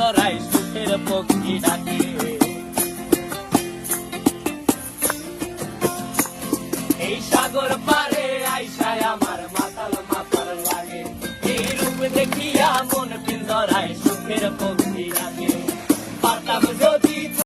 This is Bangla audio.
পিঞ্জরায় সুখের পক্ষী ডাকে। এই সাগর পারে আইসায় আমার মাতাল মাতাল লাগে, এই রূপ দেখিয়া মন পিঞ্জরায় সুখের পক্ষী